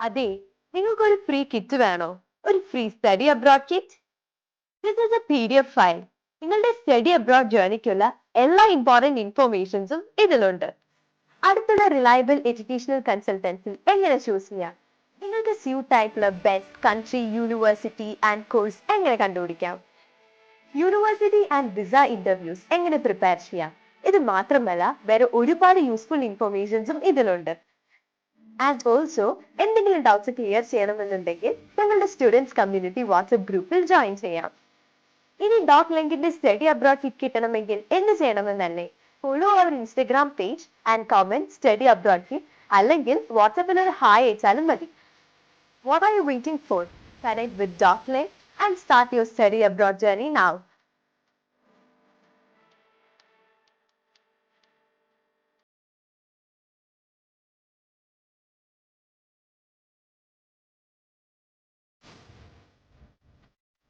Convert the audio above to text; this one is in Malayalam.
അതെ, നിങ്ങൾക്കൊരു ഫ്രീ കിറ്റ് വേണോ? ഒരു free study abroad kit. This is A PDF file. നിങ്ങളുടെ സ്റ്റഡി അബ്രോഡ് ജേർണിക്കുള്ള എല്ലാ ഇമ്പോർട്ടന്റ് ഇൻഫോർമേഷൻസും ഇതിലുണ്ട്. അടുത്തുള്ള റിലയബിൾ എഡ്യൂക്കേഷണൽ കൺസൾട്ടൻസി എങ്ങനെ ചൂസ് ചെയ്യാം? നിങ്ങൾക്ക് സ്യൂട്ട് ആയിട്ടുള്ള best country, university and course എങ്ങനെ കണ്ടുപിടിക്കാം? യൂണിവേഴ്സിറ്റി ആൻഡ് വിസ ഇന്റർവ്യൂസ് എങ്ങനെ പ്രിപ്പയർ ചെയ്യാം? ഇത് മാത്രമല്ല, വേറെ ഒരുപാട് യൂസ്ഫുൾ ഇൻഫോർമേഷൻസും ഇതിലുണ്ട്. ആൻഡ് ഓൾസോ എന്തെങ്കിലും ഡൗട്ട്സ് ക്ലിയർ ചെയ്യണമെന്നുണ്ടെങ്കിൽ ഞങ്ങളുടെ സ്റ്റുഡൻസ് കമ്മ്യൂണിറ്റി വാട്സ്ആപ്പ് ഗ്രൂപ്പിൽ ജോയിൻ ചെയ്യാം. ഇനി ഡോക് ലിങ്കിന്റെ സ്റ്റഡി അബ്രോഡ് കിറ്റ് കിട്ടണമെങ്കിൽ എന്ത് ചെയ്യണമെന്നല്ലേ? ഫോളോ അവർ Instagram page and comment study abroad kit, അല്ലെങ്കിൽ വാട്സ്ആപ്പിൽ ഒരു ഹായ് അയച്ചാലും മതി. What are you waiting for? Connect with DocLink and start your study abroad journey now.